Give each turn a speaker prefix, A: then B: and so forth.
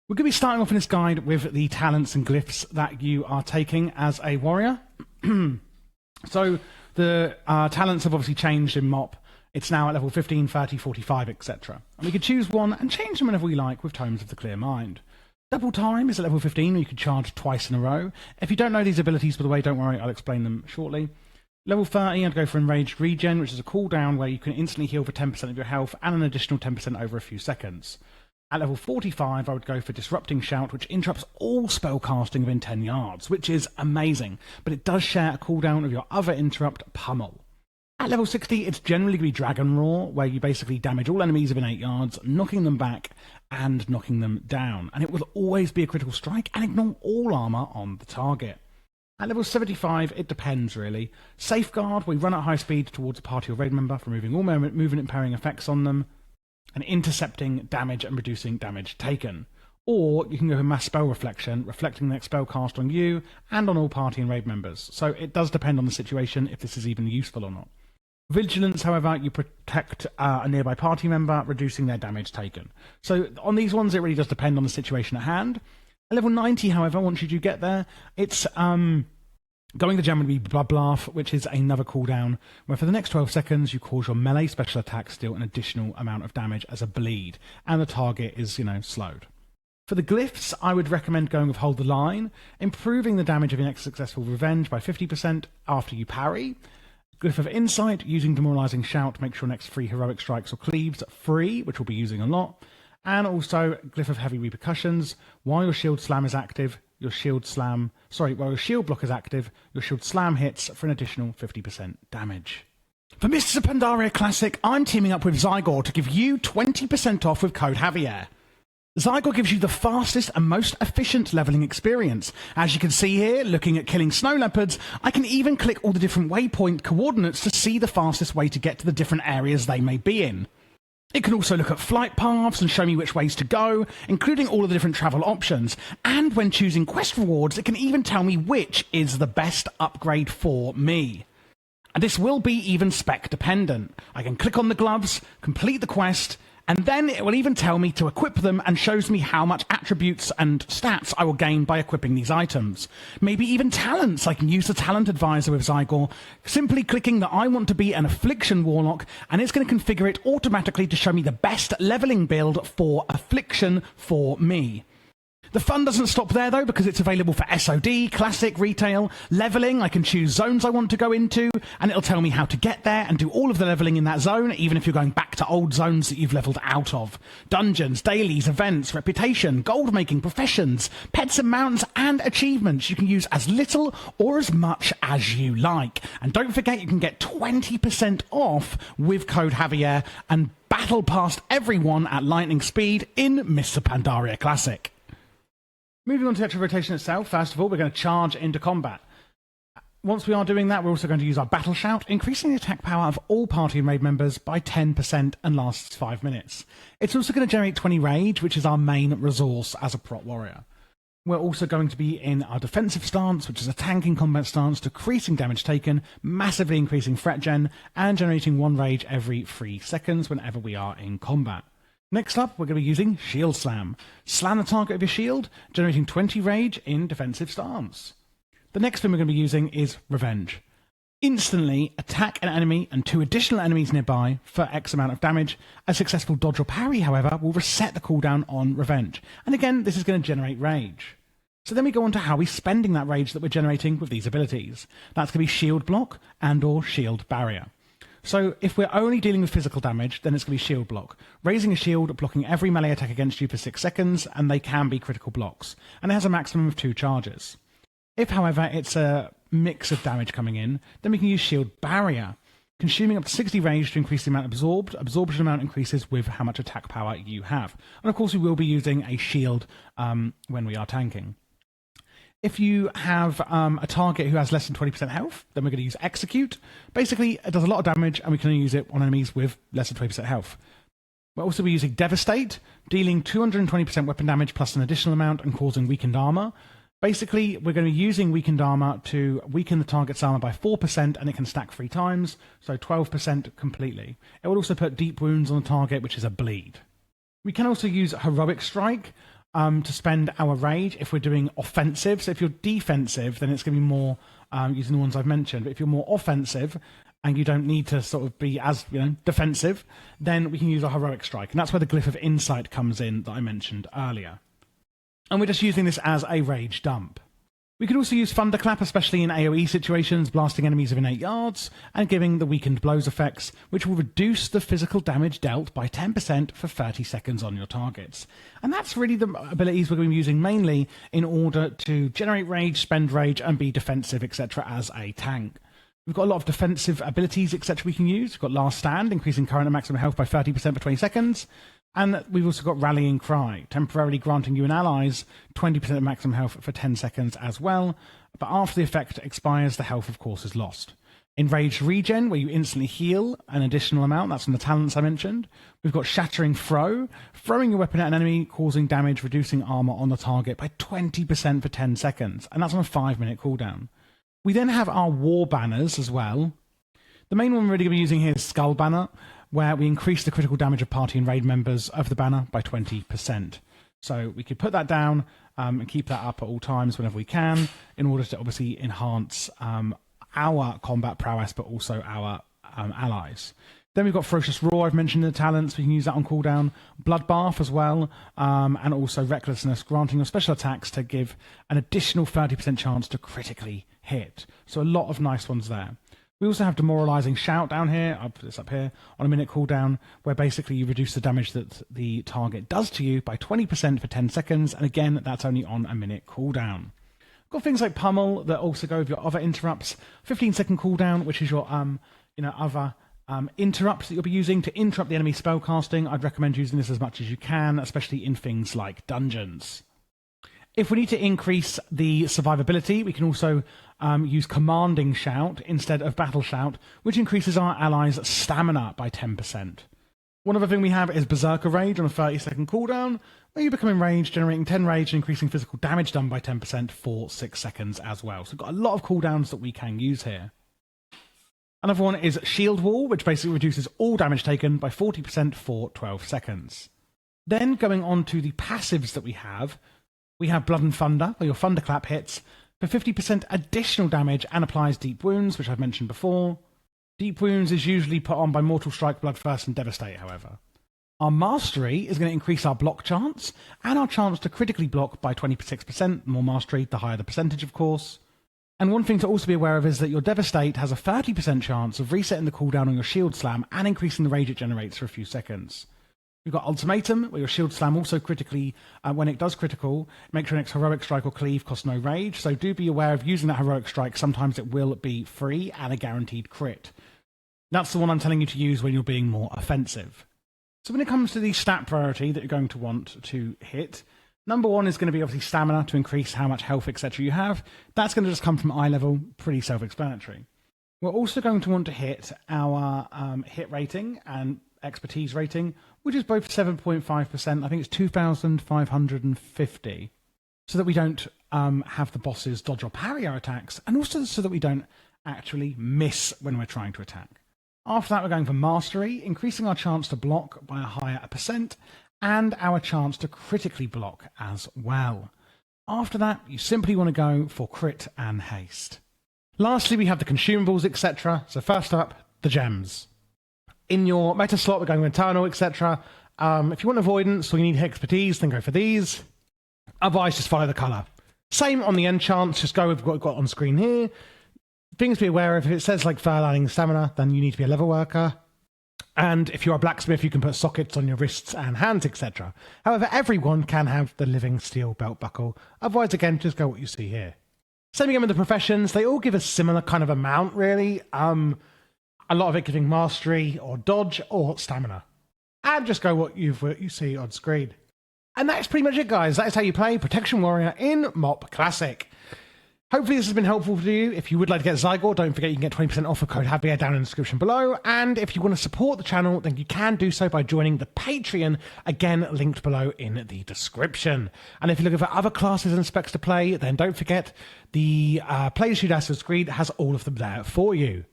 A: We're going to be starting off in this guide with the talents and glyphs that you are taking as a warrior. So the talents have obviously changed in MoP. It's now at level 15, 30, 45, etc. And we can choose one and change them whenever we like with Tomes of the Clear Mind. Double Time is at level 15, where you can charge twice in a row. If you don't know these abilities, by the way, don't worry, I'll explain them shortly. Level 30, I'd go for Enraged Regen, which is a cooldown where you can instantly heal for 10% of your health and an additional 10% over a few seconds. At level 45, I would go for Disrupting Shout, which interrupts all spell casting within 10 yards, which is amazing, but it does share a cooldown of your other interrupt, Pummel. At level 60, it's generally going to be Dragon Roar, where you basically damage all enemies within 8 yards, knocking them back and knocking them down. And it will always be a critical strike and ignore all armor on the target. At level 75, it depends really. Safeguard, where you run at high speed towards a party or raid member, removing all movement impairing effects on them, and intercepting damage and reducing damage taken. Or you can go for Mass Spell Reflection, reflecting the next spell cast on you and on all party and raid members. So it does depend on the situation if this is even useful or not. Vigilance, however, you protect a nearby party member, reducing their damage taken. So on these ones, it really does depend on the situation at hand. At level 90, however, once you do get there, it's going to generally be Blood Laugh, which is another cooldown, where for the next 12 seconds you cause your melee special attacks deal an additional amount of damage as a bleed, and the target is, slowed. For the glyphs, I would recommend going with Hold the Line, improving the damage of your next successful revenge by 50% after you parry. Glyph of Insight, using Demoralizing Shout, makes your next 3 heroic strikes or cleaves free, which we'll be using a lot. And also Glyph of Heavy Repercussions, while your shield slam is active, while your shield block is active, your shield slam hits for an additional 50% damage. For Mr. Pandaria Classic, I'm teaming up with Zygor to give you 20% off with code Javier. Zygor gives you the fastest and most efficient leveling experience. As you can see here, looking at killing snow leopards, I can even click all the different waypoint coordinates to see the fastest way to get to the different areas they may be in. It can also look at flight paths and show me which ways to go, including all of the different travel options. And when choosing quest rewards, it can even tell me which is the best upgrade for me. And this will be even spec dependent. I can click on the gloves, complete the quest, and then it will even tell me to equip them and shows me how much attributes and stats I will gain by equipping these items. Maybe even talents. I can use the talent advisor with Zygor, simply clicking that I want to be an Affliction Warlock, and it's going to configure it automatically to show me the best leveling build for Affliction for me. The fun doesn't stop there though, because it's available for SOD, Classic, Retail, Leveling. I can choose zones I want to go into, and it'll tell me how to get there and do all of the leveling in that zone, even if you're going back to old zones that you've leveled out of. Dungeons, dailies, events, reputation, gold making, professions, pets and mounts, and achievements you can use as little or as much as you like. And don't forget, you can get 20% off with code Javier and battle past everyone at lightning speed in Mr. Pandaria Classic. Moving on to the actual rotation itself, first of all, we're going to charge into combat. Once we are doing that, we're also going to use our Battle Shout, increasing the attack power of all party and raid members by 10% and lasts 5 minutes. It's also going to generate 20 rage, which is our main resource as a prot warrior. We're also going to be in our defensive stance, which is a tanking combat stance, decreasing damage taken, massively increasing threat gen, and generating 1 rage every 3 seconds whenever we are in combat. Next up, we're going to be using Shield Slam. Slam the target of your shield, generating 20 rage in defensive stance. The next thing we're going to be using is Revenge. Instantly attack an enemy and 2 additional enemies nearby for X amount of damage. A successful dodge or parry, however, will reset the cooldown on Revenge. And again, this is going to generate rage. So then we go on to how we're spending that rage that we're generating with these abilities. That's going to be Shield Block and or Shield Barrier. So if we're only dealing with physical damage, then it's going to be Shield Block. Raising a shield, blocking every melee attack against you for 6 seconds, and they can be critical blocks. And it has a maximum of 2 charges. If, however, it's a mix of damage coming in, then we can use Shield Barrier, consuming up to 60 rage to increase the amount absorbed. Absorption amount increases with how much attack power you have. And of course, we will be using a shield when we are tanking. If you have a target who has less than 20% health, then we're going to use Execute. Basically, it does a lot of damage, and we can only use it on enemies with less than 20% health. We'll also be using Devastate, dealing 220% weapon damage plus an additional amount and causing weakened armor. Basically, we're going to be using weakened armor to weaken the target's armor by 4%, and it can stack 3 times, so 12% completely. It will also put deep wounds on the target, which is a bleed. We can also use Heroic Strike, to spend our rage if we're doing offensive. So if you're defensive, then it's going to be more using the ones I've mentioned. But if you're more offensive and you don't need to sort of be as defensive, then we can use a heroic strike. And that's where the Glyph of Insight comes in that I mentioned earlier. And we're just using this as a rage dump. We could also use Thunderclap, especially in AoE situations, blasting enemies within 8 yards, and giving the weakened blows effects, which will reduce the physical damage dealt by 10% for 30 seconds on your targets. And that's really the abilities we're going to be using mainly in order to generate rage, spend rage, and be defensive, etc. as a tank. We've got a lot of defensive abilities, etc. we can use. We've got Last Stand, increasing current and maximum health by 30% for 20 seconds. And we've also got Rallying Cry, temporarily granting you and allies 20% of maximum health for 10 seconds as well. But after the effect expires, the health, of course, is lost. Enraged Regen, where you instantly heal an additional amount. That's from the talents I mentioned. We've got Shattering Throw, throwing your weapon at an enemy, causing damage, reducing armor on the target by 20% for 10 seconds. And that's on a 5-minute cooldown. We then have our War Banners as well. The main one we're really going to be using here is Skull Banner, where we increase the critical damage of party and raid members of the banner by 20%. So we could put that down and keep that up at all times whenever we can in order to obviously enhance our combat prowess, but also our allies. Then we've got Ferocious Roar, I've mentioned in the talents. We can use that on cooldown. Bloodbath as well, and also Recklessness, granting your special attacks to give an additional 30% chance to critically hit. So a lot of nice ones there. We also have Demoralizing Shout down here, it's up here, on a minute cooldown, where basically you reduce the damage that the target does to you by 20% for 10 seconds, and again, that's only on a minute cooldown. We've got things like Pummel that also go with your other interrupts, 15-second cooldown, which is your other interrupts that you'll be using to interrupt the enemy spellcasting. I'd recommend using this as much as you can, especially in things like dungeons. If we need to increase the survivability, we can also use Commanding Shout instead of Battle Shout, which increases our allies' stamina by 10%. One other thing we have is Berserker Rage on a 30-second cooldown, where you become enraged, generating 10 rage and increasing physical damage done by 10% for 6 seconds as well. So we've got a lot of cooldowns that we can use here. Another one is Shield Wall, which basically reduces all damage taken by 40% for 12 seconds. Then going on to the passives that we have Blood and Thunder, where your Thunderclap hits for 50% additional damage and applies Deep Wounds, which I've mentioned before. Deep Wounds is usually put on by Mortal Strike, Blood First, and Devastate, however. Our Mastery is going to increase our block chance, and our chance to critically block by 26%. The more Mastery, the higher the percentage, of course. And one thing to also be aware of is that your Devastate has a 30% chance of resetting the cooldown on your Shield Slam and increasing the rage it generates for a few seconds. We've got Ultimatum, where your Shield Slam also critically, when it does critical, makes your next Heroic Strike or Cleave cost no rage, so do be aware of using that Heroic Strike. Sometimes it will be free and a guaranteed crit. That's the one I'm telling you to use when you're being more offensive. So when it comes to the stat priority that you're going to want to hit, number one is going to be obviously Stamina to increase how much health, etc. you have. That's going to just come from eye level, pretty self-explanatory. We're also going to want to hit our hit rating and expertise rating, which is both 7.5%. I think it's 2,550, so that we don't have the bosses dodge or parry our attacks, and also so that we don't actually miss when we're trying to attack. After that, we're going for Mastery, increasing our chance to block by a higher percent, and our chance to critically block as well. After that, you simply want to go for Crit and Haste. Lastly, we have the consumables, etc. So first up, the gems. In your meta slot, we're going with Eternal, etc. If you want Avoidance or you need Expertise, then go for these. Otherwise, just follow the colour. Same on the Enchants, just go with what we've got on screen here. Things to be aware of, if it says like Furlining Stamina, then you need to be a level worker. And if you're a blacksmith, you can put sockets on your wrists and hands, etc. However, everyone can have the Living Steel Belt Buckle. Otherwise, again, just go what you see here. Same again with the professions. They all give a similar kind of amount, really. A lot of it giving Mastery or Dodge or Stamina. And just go what you see on screen. And that's pretty much it, guys. That is how you play Protection Warrior in MoP Classic. Hopefully this has been helpful for you. If you would like to get Zygor, don't forget you can get 20% off with code HAVBEAR down in the description below. And if you want to support the channel, then you can do so by joining the Patreon, again linked below in the description. And if you're looking for other classes and specs to play, then don't forget the playlist you'd ask for screen has all of them there for you.